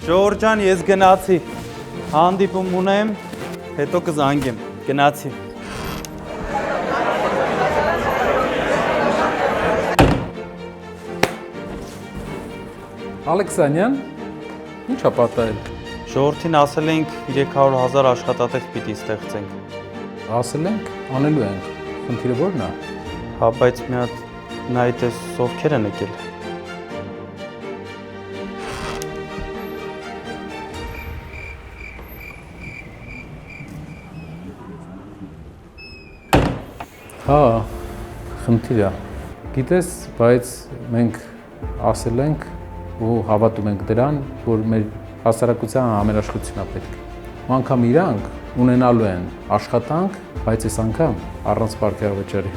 Ժողովուրդ ջան, ես գնացի, հանդիպում ունեմ, հետո կզանգեմ, գնացի։ Ալեքսանյան, ի՞նչ ա պատահել։ Ժողովրդին ասել ենք 300,000 աշխատատեղ պիտի ստեղծենք։ Ասել ենք, անելու ենք, խնդիրը ո՞րն է։ Հա, բայց մի հատ նայ տես ովքեր են եկել։ Հա, խնդիր է։ Գիտես, բայց մենք ասել ենք ու հավատում ենք դրան, որ մեր հասարակության համերաշխությունն է պետք։ Ու անգամ իրանք ունենալու են աշխատանք, բայց այս անգամ առանց պարգևավճարի։